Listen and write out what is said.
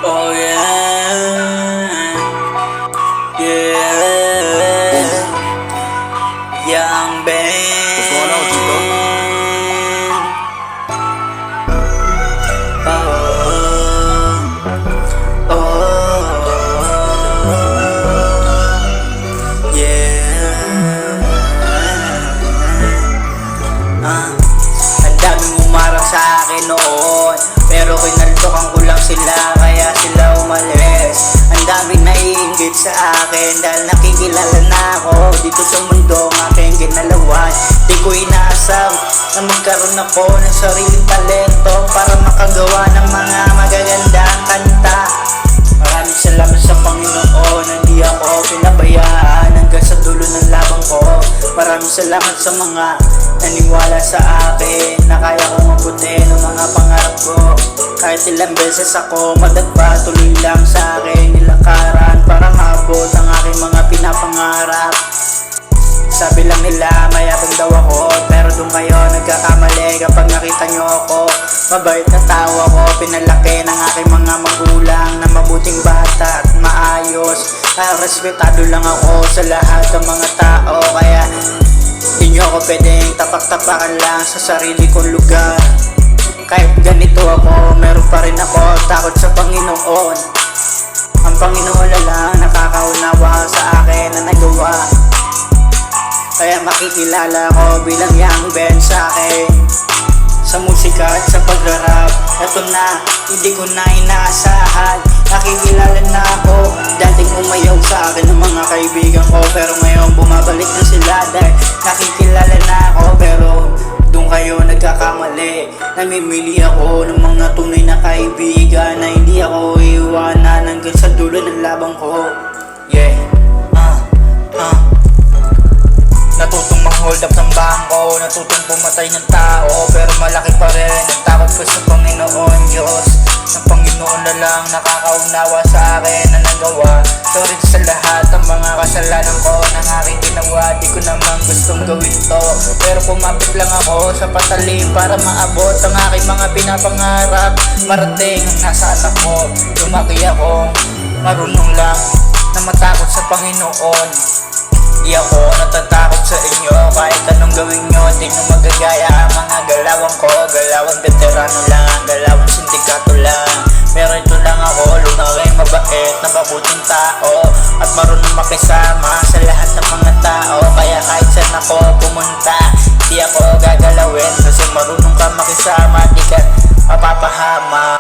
Oh yeah, yeah, Young Ben. What's going on, Chico? Ang daming umarang sa akin noon, pero kinaltokan ko lang sila, kaya sila umalis. Ang daming naiinggit sa akin dahil nakikilala na ako dito sa mundo ng aking ginalawan. Di ko inaasam na magkaroon ako ng sariling talento para makagawa ng mga magagandang kanta. Maraming salamat sa Panginoon, hindi ako pinabayaan hanggang sa dulo ng labang ko. Maraming salamat sa mga naniwala sa akin na kaya kong mabuti ng mga pangarap ko. Kahit ilang beses ako madagpa, tuloy lang sa akin nilakaran para maabot ang aking mga pinapangarap. Sabi lang nila mayabang daw ako, pero doon kayo nagkakamali kapag nakita nyo ako. Mabait na tao ako, pinalaki ng aking mga magulang na mabuting bata at maayos. Respetado lang ako sa lahat ng mga tao, kaya di nyo ako pwedeng tapak-tapakan lang sa sarili kong lugar. Kahit ganito ako, meron pa rin ako takot sa Panginoon. Ang Panginoon lang nakakaunawa sa akin na nagawa, kaya makikilala ko bilang Young Ben sa akin. Sa musika at sa pagrarap, eto na, hindi ko na inaasahan. Nakikilala na ako, dating umayaw sa akin ng mga kaibigan ko, pero ngayon bumabalik na sila dahil nakikilala na ako. Pero doon kayo nagkakamali, namimili ako ng mga tunay na kaibigan na hindi ako iiwanan hanggang sa dulo ng labang ko. Yeah, natutong ma-hold up ng bangko, natutong pumatay ng tao, pero malaki pa rin ang takot ko sa Panginoon Diyos. Ang Panginoon na lang nakakaunawa sa akin na nagawa. Sorry sa lahat ng mga kasalanan ko ng aking ginawa. Di ko naman gustong gawin to, pero kumapit lang ako sa patalim para maabot ang aking mga pinapangarap. Marating ang nasa anak ko, lumaki ako, marunong lang na matakot sa Panginoon. Di ako natatakot sa inyo, kahit anong gawin nyo, di nyo magagaya ang mga galawan ko. Galawang veterano lang, galawang sindikato lang. Pero ito lang ako, lumaki mabait na mabuting tao, at marunong makisama sa lahat ng mga tao. Kaya kahit saan ako pumunta, di ako gagalawin, kasi marunong ka makisama, di ka mapapahama.